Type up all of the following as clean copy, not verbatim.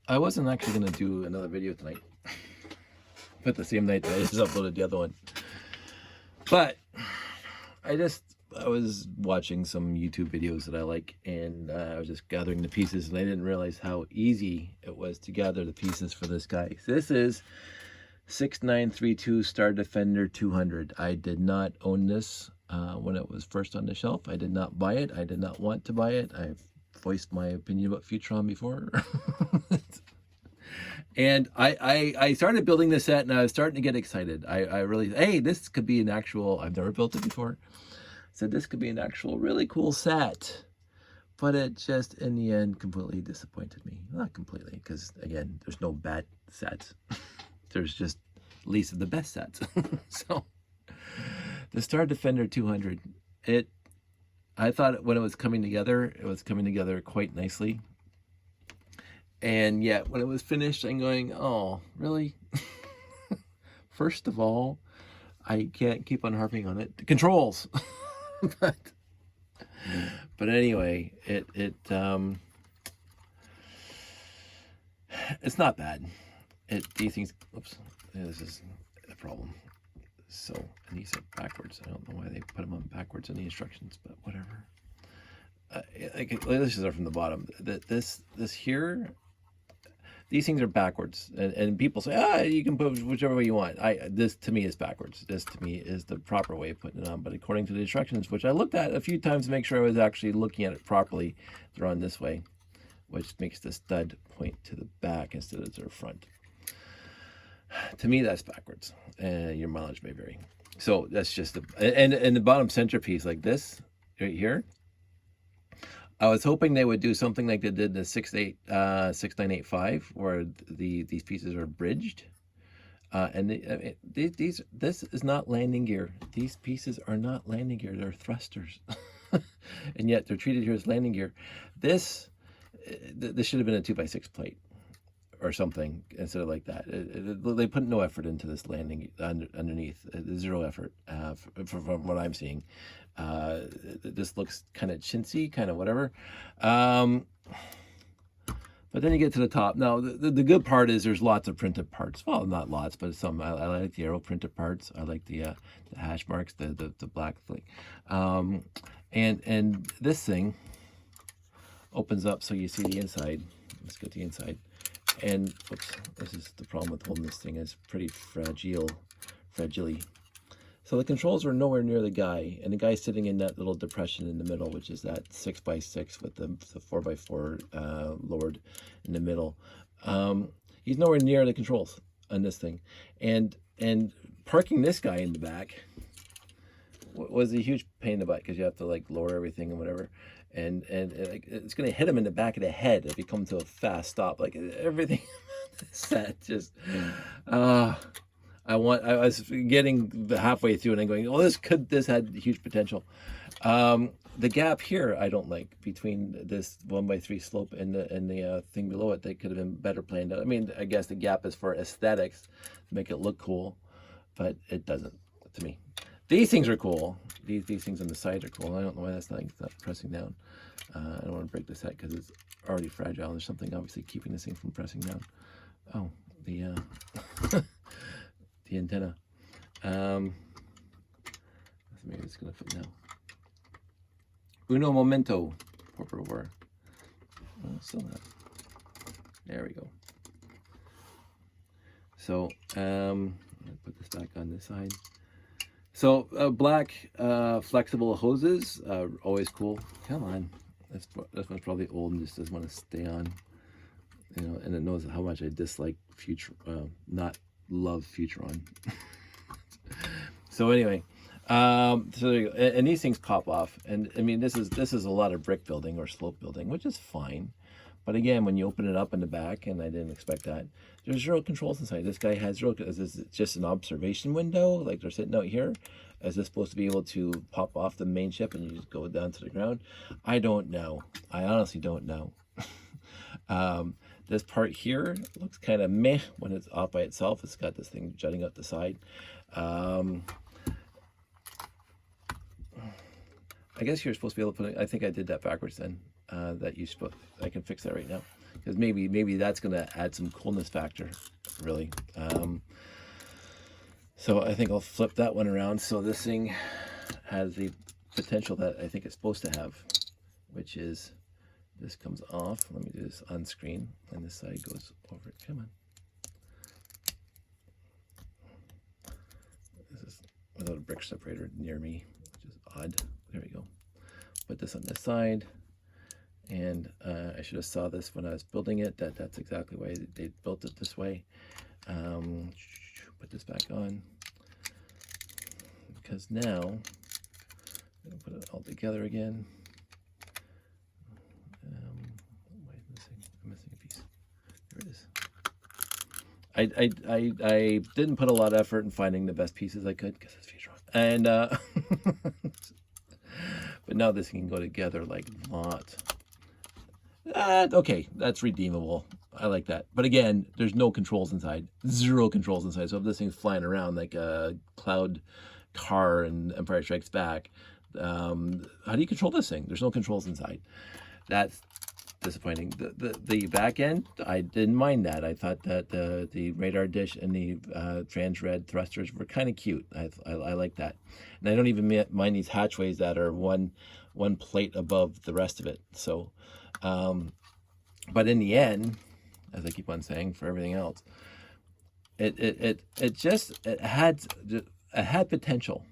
I wasn't actually going to do another video tonight, but the same night that I just uploaded the other one. But I was watching some YouTube videos that I like, and I was just gathering the pieces, and I didn't realize how easy it was to gather the pieces for this guy. So this is 6932 Star Defender 200. I did not own this when it was first on the shelf. I did not buy it. I did not want to buy it. I've voiced my opinion about Futuron before. And I started building this set, and I was starting to get excited. I really, hey, this could be an actual, I've never built it before. So this could be an actual really cool set. But it just, in the end, completely disappointed me. Not completely, because, again, there's no bad sets. There's just least of the best sets. So, the Star Defender 200, I thought when it was coming together quite nicely. And yet, when it was finished, I'm going, oh, really? First of all, I can't keep on harping on it. The controls. but anyway, it's not bad. These things, oops, this is a problem. So, and these are backwards. I don't know why they put them on backwards in the instructions, but whatever. This is from the bottom. This here, these things are backwards, and people say, you can put whichever way you want. This to me is backwards. This to me is the proper way of putting it on. But according to the instructions, which I looked at a few times to make sure I was actually looking at it properly, they're on this way, which makes the stud point to the back instead of to the front. To me, that's backwards, and your mileage may vary. So that's just and the bottom centerpiece like this right here. I was hoping they would do something like they did the 6985, where these pieces are bridged. This is not landing gear. These pieces are not landing gear. They're thrusters, and yet they're treated here as landing gear. This should have been a 2x6 plate or something instead of like that. They put no effort into this landing underneath. Zero effort from what I'm seeing. This looks kind of chintzy, kind of whatever. But then you get to the top. Now, the good part is there's lots of printed parts. Well, not lots, but some. I like the arrow printed parts. I like the hash marks, the black thing. And this thing opens up so you see the inside. Let's go to the inside. And oops, this is the problem with holding this thing. It's pretty fragile. So the controls are nowhere near the guy, and the guy's sitting in that little depression in the middle, which is that 6x6 with the 4x4 lowered in the middle. He's nowhere near the controls on this thing, and parking this guy in the back was a huge pain in the butt because you have to like lower everything and whatever. And it's going to hit him in the back of the head if he comes to a fast stop. Like everything set just I was getting halfway through and I'm going, oh, this had huge potential. The gap here I don't like between this 1x3 slope and the thing below it. They could have been better planned out. I mean, I guess the gap is for aesthetics to make it look cool, but it doesn't to me. These things are cool. These things on the side are cool. I don't know why that's not pressing down. I don't want to break this head because it's already fragile. There's something obviously keeping this thing from pressing down. Oh, the the antenna. Maybe it's gonna fit now. Uno momento, por favor. Oh, still not. There we go. So put this back on this side. So black flexible hoses, always cool. Come on, this one's probably old and just doesn't want to stay on. You know, and it knows how much I dislike not love Futuron. So anyway, so there you go. And these things pop off, and I mean this is a lot of brick building or slope building, which is fine. But again, when you open it up in the back, and I didn't expect that, there's zero controls inside. This guy has zero. Is this just an observation window? Like they're sitting out here? Is this supposed to be able to pop off the main ship and you just go down to the ground? I don't know. I honestly don't know. This part here looks kind of meh when it's off by itself. It's got this thing jutting out the side. I guess you're supposed to be able to put it, I think I did that backwards then. That you supposed, I can fix that right now. because maybe that's going to add some coolness factor, really. So I think I'll flip that one around. So this thing has the potential that I think it's supposed to have, which is this comes off. Let me do this on screen, and this side goes over. Come on. This is without a brick separator near me, which is odd. There we go. Put this on this side, and I should have saw this when I was building it. That's exactly why they built it this way. Put this back on, because now I'm going to put it all together again. I'm missing a piece. There it is. I didn't put a lot of effort in finding the best pieces I could because it's Futuron. And but now this can go together like that. Okay, that's redeemable. I like that. But again, there's no controls inside. 0 controls inside. So if this thing's flying around like a cloud car in Empire Strikes Back, how do you control this thing? There's no controls inside. That's disappointing. The back end, I didn't mind that. I thought that the radar dish and the trans-red thrusters were kind of cute. I like that. And I don't even mind these hatchways that are one plate above the rest of it. So, but in the end, as I keep on saying for everything else, it had potential,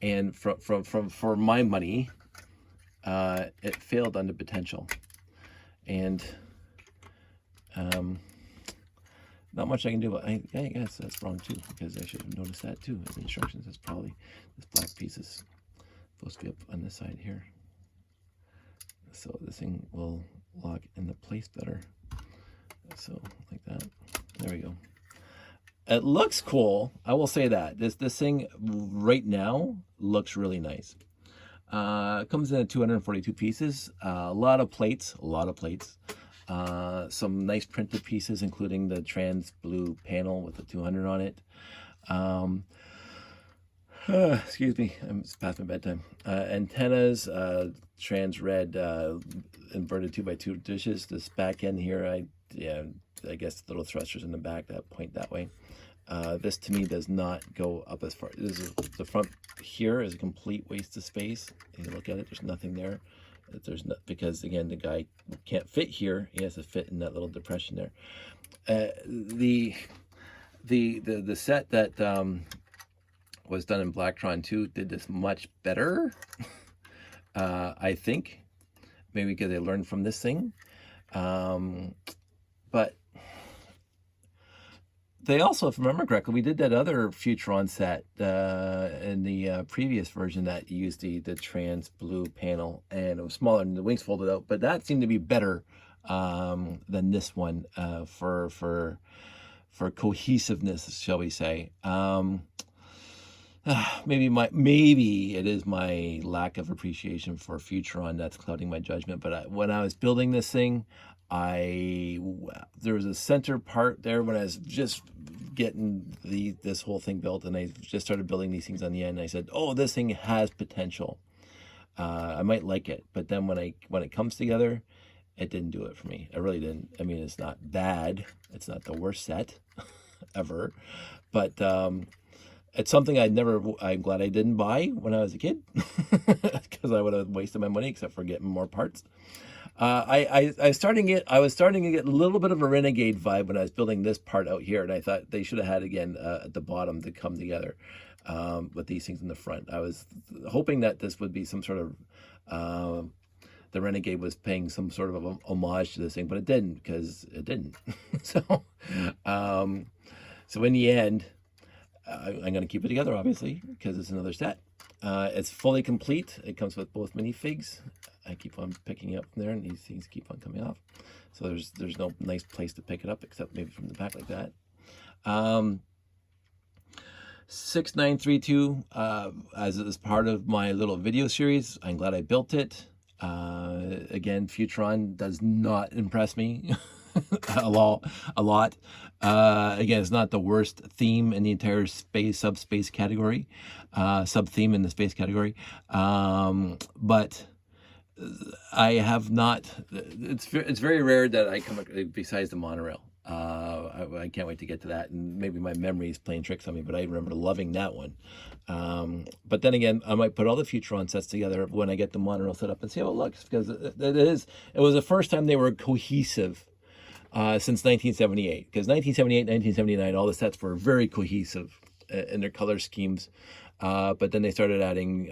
and for my money, it failed on the potential. And not much I can do. But I guess that's wrong too, because I should have noticed that too. The instructions is probably this black piece is supposed to be up on this side here, so this thing will lock into place better. So like that. There we go. It looks cool. I will say that this thing right now looks really nice. It comes in at 242 pieces, a lot of plates, some nice printed pieces, including the trans blue panel with the 200 on it. Excuse me, it's past my bedtime. Antennas, trans red inverted 2x2 dishes. This back end here, I guess little thrusters in the back that point that way. This to me does not go up as far. The front here is a complete waste of space. You look at it, there's nothing there. There's not, because again, the guy can't fit here. He has to fit in that little depression there. The set that was done in Blacktron 2 did this much better. I think maybe because they learned from this thing, but they also, if I remember correctly, we did that other Futuron set in the previous version that used the trans blue panel, and it was smaller and the wings folded out, but that seemed to be better than this one for cohesiveness, shall we say. Maybe it is my lack of appreciation for Futuron that's clouding my judgment, but when I was building this thing, there was a center part there when I was just getting this whole thing built, and I just started building these things on the end, and I said, oh, this thing has potential. I might like it, but then when it comes together, it didn't do it for me. I really didn't. I mean, it's not bad. It's not the worst set ever, but it's something I'm glad I didn't buy when I was a kid, because I would have wasted my money except for getting more parts. I was starting to get a little bit of a Renegade vibe when I was building this part out here, and I thought they should have had again at the bottom to come together with these things in the front. I was hoping that this would be some sort of the Renegade was paying some sort of a homage to this thing, but it didn't, because it didn't. So in the end, I'm going to keep it together, obviously, because it's another set. It's fully complete. It comes with both minifigs. I keep on picking it up from there, and these things keep on coming off. So there's no nice place to pick it up except maybe from the back like that. 6932 as part of my little video series. I'm glad I built it. Again, Futuron does not impress me a lot. Again, it's not the worst theme in the entire subspace category, sub theme in the space category, but I have not. It's very rare that I come besides the monorail. I can't wait to get to that, and maybe my memory is playing tricks on me, but I remember loving that one. But then again, I might put all the Futuron sets together when I get the monorail set up and see how it looks, because it was the first time they were cohesive since 1978. Because 1978, 1979, all the sets were very cohesive in their color schemes, but then they started adding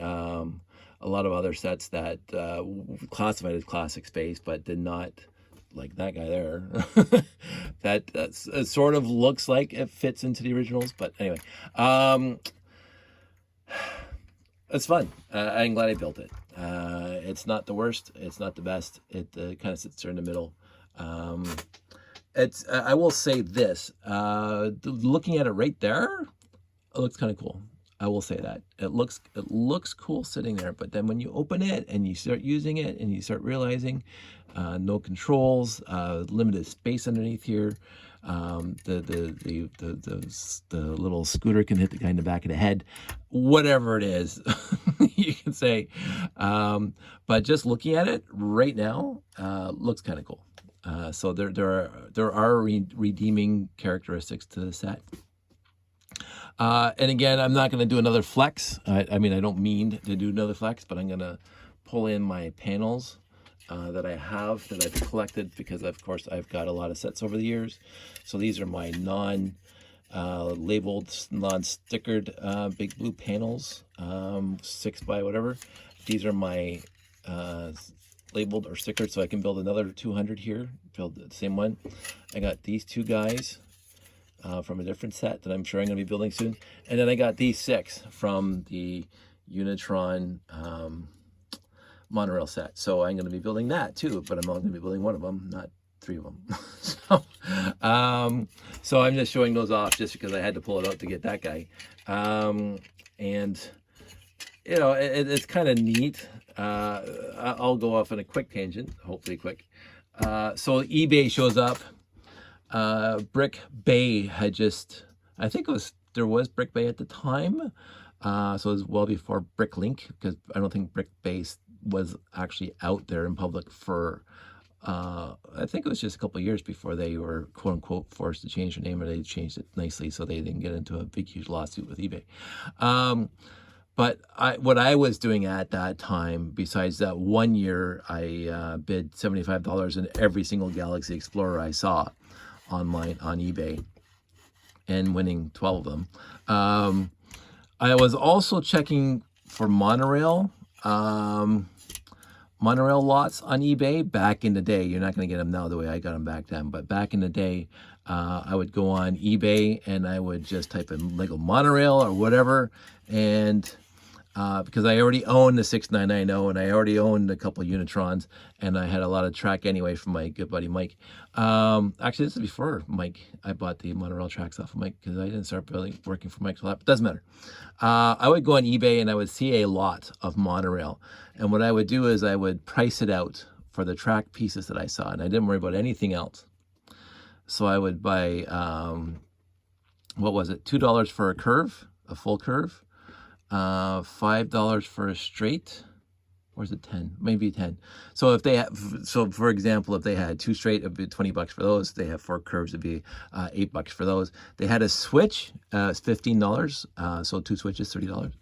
a lot of other sets that classified as classic space, but did not, like that guy there. that sort of looks like it fits into the originals, but anyway, it's fun. I'm glad I built it. It's not the worst. It's not the best. It kind of sits there in the middle. It's. I will say this. Looking at it right there, it looks kind of cool. I will say that it looks cool sitting there, but then when you open it and you start using it and you start realizing no controls, limited space underneath here, the little scooter can hit the guy in the back of the head, whatever it is, you can say. But just looking at it right now, looks kind of cool. So there are redeeming characteristics to the set. And again, I'm not going to do another flex. I mean, I don't mean to do another flex, but I'm going to pull in my panels that I have, that I've collected, because of course I've got a lot of sets over the years. So these are my non-labeled, non-stickered big blue panels, 6 by whatever. These are my labeled or stickered, so I can build another 200 here, build the same one. I got these two guys from a different set that I'm sure I'm going to be building soon. And then I got these 6 from the Unitron monorail set. So I'm going to be building that too, but I'm only going to be building one of them, not 3 of them. So I'm just showing those off just because I had to pull it out to get that guy. And, you know, it's kind of neat. I'll go off on a quick tangent, hopefully quick. So eBay shows up. Brick Bay had just, I think there was Brick Bay at the time, so it was well before Brick Link, because I don't think Brick Bay was actually out there in public for, I think it was just a couple of years before they were quote unquote forced to change their name, or they changed it nicely so they didn't get into a big huge lawsuit with eBay. But what I was doing at that time, besides that one year, I bid $75 in every single Galaxy Explorer I saw online on eBay, and winning 12 of them. I was also checking for monorail lots on eBay back in the day. You're not going to get them now the way I got them back then, but back in the day, I would go on eBay and I would just type in Lego monorail or whatever, and because I already owned the 6990 and I already owned a couple of Unitrons, and I had a lot of track anyway from my good buddy Mike. Actually, this is before Mike. I bought the monorail tracks off of Mike because I didn't start working for Mike till that, but doesn't matter. I would go on eBay and I would see a lot of monorail, and what I would do is I would price it out for the track pieces that I saw, and I didn't worry about anything else. So I would buy, what was it, $2 for a curve, a full curve, $5 for a straight, or is it 10? Maybe 10. So if they have, so for example, if they had 2 straight, it'd be $20 for those. If they have 4 curves, it'd be $8 for those. They had a switch, it's $15. So 2 switches, $30.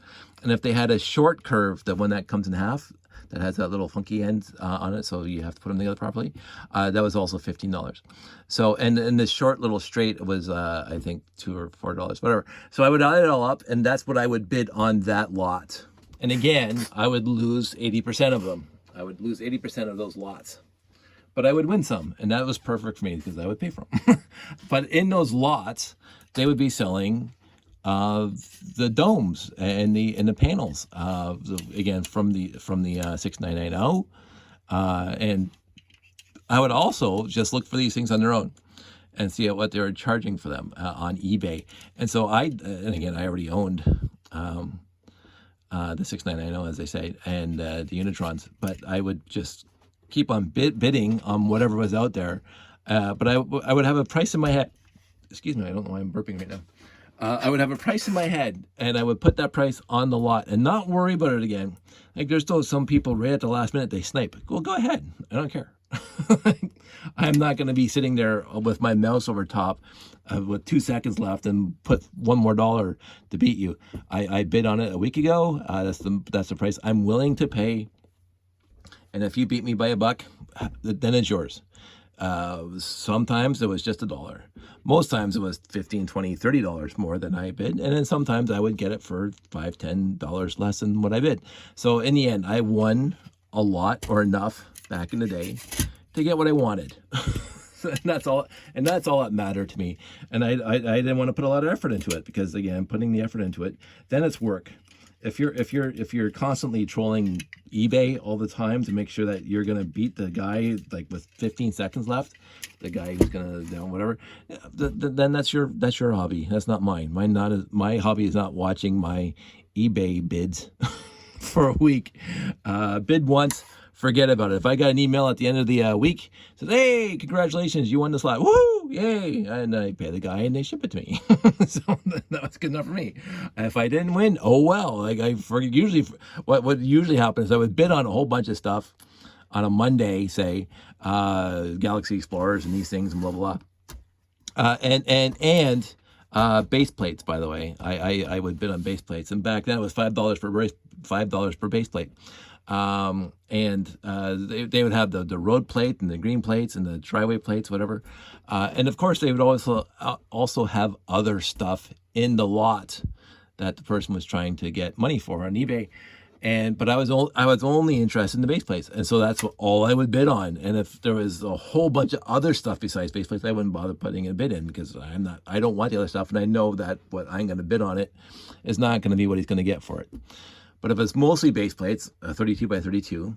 And if they had a short curve, the one that comes in half, that has that little funky end on it, so you have to put them together properly, that was also $15. So, and this short little straight was, I think, $2 or $4, whatever. So I would add it all up, and that's what I would bid on that lot. And again, I would lose 80% of them. I would lose 80% of those lots. But I would win some, and that was perfect for me because I would pay for them. But in those lots, they would be selling the domes and the panels, again from the 6990, and I would also just look for these things on their own and see what they were charging for them on eBay. And so and again, I already owned the 6990, as they say, and the Unitrons, but I would just keep on bidding on whatever was out there. But I would have a price in my head. Excuse me, I don't know why I'm burping right now. I would have a price in my head, and I would put that price on the lot and not worry about it again. Like there's still some people right at the last minute, they snipe. Well, go ahead. I don't care. I'm not going to be sitting there with my mouse over top with 2 seconds left and put $1 more to beat you. I bid on it a week ago. That's the price I'm willing to pay. And if you beat me by $1, then it's yours. Sometimes it was just $1. Most times it was $15, $20, $30 more than I bid. And then sometimes I would get it for $5, $10 less than what I bid. So in the end, I won a lot or enough back in the day to get what I wanted. And that's all that mattered to me. And I didn't want to put a lot of effort into it, because again, putting the effort into it, then it's work. If you're constantly trolling eBay all the time to make sure that you're gonna beat the guy like with 15 seconds left, the guy who's gonna whatever, then that's your hobby. That's not mine. My hobby is not watching my eBay bids for a week. Bid once, forget about it. If I got an email at the end of the week says, "Hey, congratulations, you won this lot, woohoo, yay!" and I pay the guy and they ship it to me, so that was good enough for me. If I didn't win, oh well. Like what usually happens is I would bid on a whole bunch of stuff on a Monday, say Galaxy Explorers and these things and blah blah blah, and base plates. By the way, I would bid on base plates, and back then it was $5 per base plate. And they would have the road plate and the green plates and the driveway plates, whatever. And of course, they would also have other stuff in the lot that the person was trying to get money for on eBay. But I was only interested in the base plates, and so that's all I would bid on. And if there was a whole bunch of other stuff besides base plates, I wouldn't bother putting a bid in, because I don't want the other stuff, and I know that what I'm going to bid on it is not going to be what he's going to get for it. But if it's mostly base plates, 32 by 32,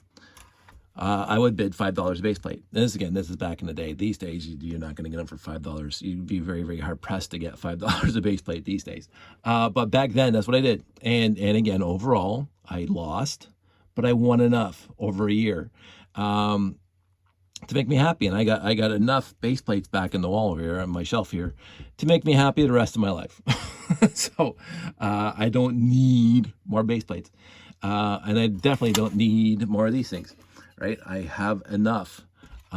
I would bid $5 a base plate. And this is back in the day. These days, you're not going to get them for $5. You'd be very, very hard pressed to get $5 a base plate these days. But back then, that's what I did. And again, overall, I lost, but I won enough over a year to make me happy. And I got enough base plates back in the wall over here on my shelf here to make me happy the rest of my life. So I don't need more base plates, and I definitely don't need more of these things, right? I have enough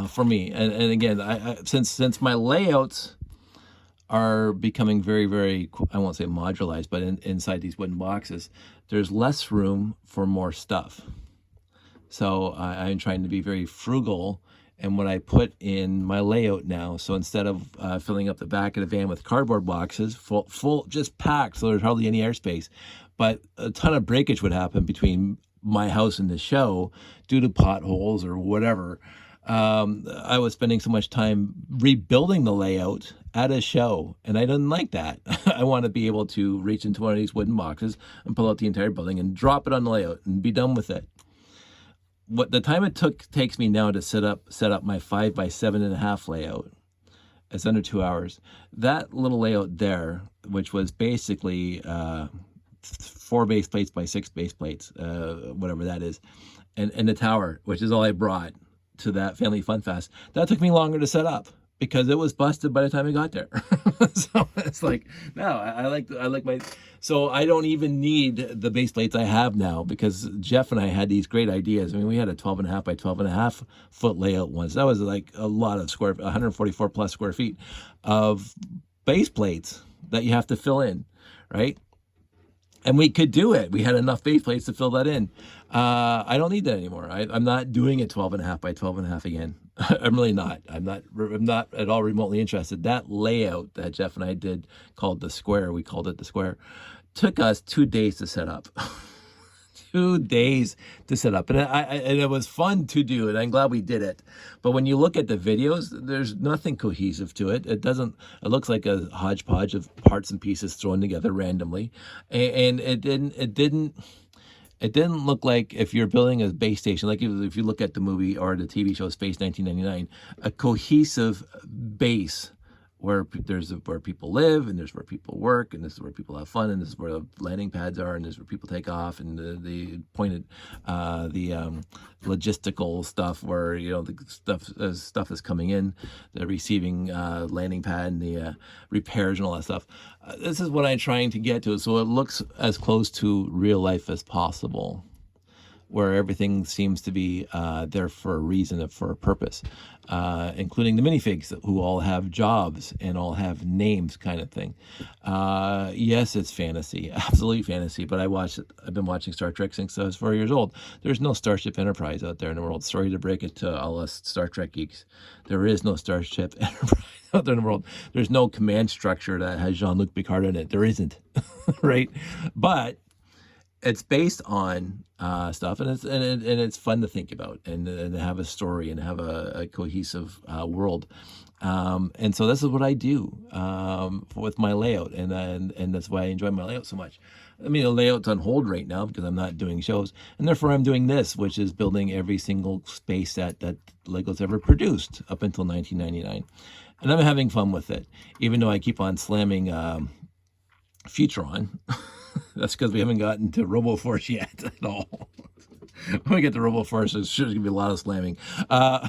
for me. And again, since my layouts are becoming very, very, I won't say modularized, but inside these wooden boxes, there's less room for more stuff. So I'm trying to be very frugal in what I put in my layout now. So instead of filling up the back of the van with cardboard boxes, full just packed, so there's hardly any airspace, but a ton of breakage would happen between my house and the show due to potholes or whatever. I was spending so much time rebuilding the layout at a show, and I didn't like that. I want to be able to reach into one of these wooden boxes and pull out the entire building and drop it on the layout and be done with it. What the time it takes me now to set up my 5 by 7.5 layout, it's under 2 hours. That little layout there, which was basically 4 base plates by 6 base plates, whatever that is, and the tower, which is all I brought to that family fun fest, that took me longer to set up because it was busted by the time I got there. So it's like, no, I like my, so I don't even need the base plates I have now, because Jeff and I had these great ideas. I mean, we had a 12.5 by 12.5 foot layout once. That was like a lot of 144 plus square feet of base plates that you have to fill in, right? And we could do it. We had enough base plates to fill that in. I don't need that anymore. I'm not doing it 12.5 by 12.5 again. I'm really not. I'm not at all remotely interested. That layout that Jeff and I did, called the square, we called it the square, took us 2 days to set up. 2 days to set up, and it was fun to do, and I'm glad we did it. But when you look at the videos, there's nothing cohesive to it. It looks like a hodgepodge of parts and pieces thrown together randomly, and it didn't look like, if you're building a base station, like if you look at the movie or the TV show Space 1999, a cohesive base there's where people live, and there's where people work, and this is where people have fun, and this is where the landing pads are, and this is where people take off, and the pointed logistical stuff where the stuff is coming in, the receiving landing pad, and the repairs and all that stuff. This is what I'm trying to get to, so it looks as close to real life as possible, where everything seems to be there for a reason and for a purpose, including the minifigs who all have jobs and all have names, kind of thing. Yes, it's fantasy, absolutely fantasy, but I've been watching Star Trek since I was 4 years old. There's no Starship Enterprise out there in the world. Sorry to break it to all us Star Trek geeks. There is no Starship Enterprise out there in the world. There's no command structure that has Jean-Luc Picard in it. There isn't, right? But it's based on stuff, and it's fun to think about, and have a story, and have a cohesive world. And so this is what I do with my layout, and that's why I enjoy my layout so much. I mean, the layout's on hold right now because I'm not doing shows, and therefore I'm doing this, which is building every single space that Lego's ever produced up until 1999, and I'm having fun with it, even though I keep on slamming Futuron. That's because we haven't gotten to RoboForce yet at all. When we get to RoboForce, there's going to be a lot of slamming.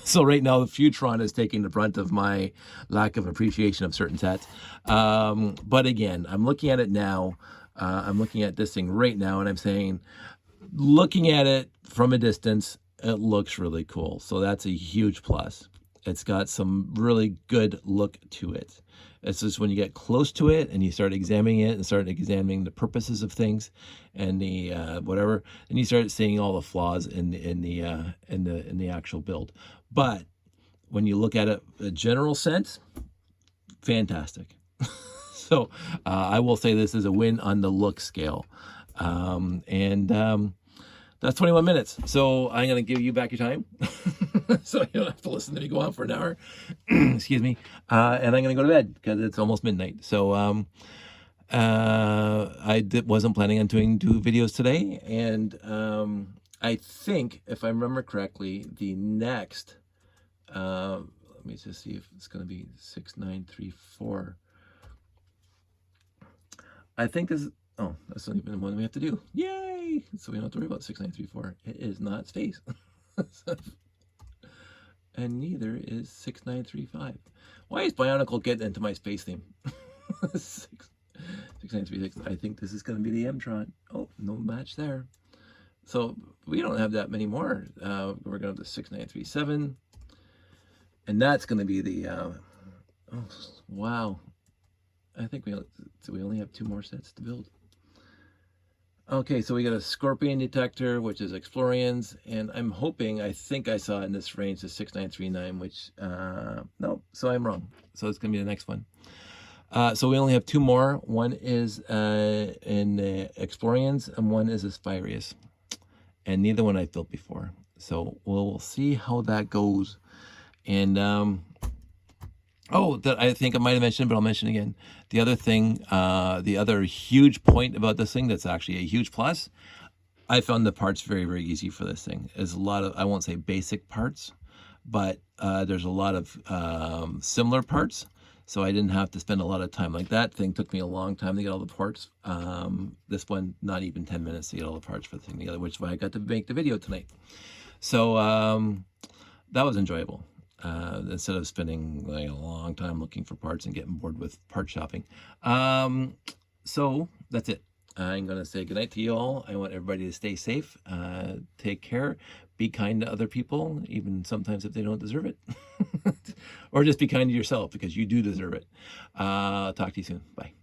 So right now, the Futuron is taking the brunt of my lack of appreciation of certain sets. But again, I'm looking at it now. I'm looking at this thing right now, and I'm saying, looking at it from a distance, it looks really cool. So that's a huge plus. It's got some really good look to it. It's just when you get close to it and you start examining it and start examining the purposes of things and the whatever, and you start seeing all the flaws in the actual build. But when you look at it, a general sense, fantastic. So I will say this is a win on the look scale, that's 21 minutes. So I'm going to give you back your time. So you don't have to listen to me go on for an hour. Excuse me. And I'm going to go to bed because it's almost midnight. So wasn't planning on doing 2 videos today. And I think, if I remember correctly, the next, let me just see if it's going to be 6934. I think this is, oh, that's not even the one we have to do. Yay! So we don't have to worry about 6934. It is not space. And neither is 6935. Why is Bionicle getting into my space theme? 6936. I think this is going to be the M-Tron. Oh, no match there. So we don't have that many more. We're going to 6937. And that's going to be the, oh, wow. I think we only have 2 more sets to build. Okay, so we got a Scorpion detector, which is Explorians, and I'm hoping, I think I saw in this range the 6939, which, no, so I'm wrong. So it's going to be the next one. So we only have 2 more. One is in Explorians, and one is Aspirius. And neither one I've built before. So we'll see how that goes. And, oh, that I think I might have mentioned, but I'll mention again. The other thing, the other huge point about this thing that's actually a huge plus, I found the parts very, very easy for this thing. There's a lot of, I won't say basic parts, but there's a lot of similar parts. So I didn't have to spend a lot of time. Like that thing took me a long time to get all the parts. This one, not even 10 minutes to get all the parts for the thing together, which is why I got to make the video tonight. So that was enjoyable. Instead of spending like a long time looking for parts and getting bored with part shopping. So that's it. I'm going to say goodnight to you all. I want everybody to stay safe, take care, be kind to other people, even sometimes if they don't deserve it. Or just be kind to yourself because you do deserve it. Talk to you soon. Bye.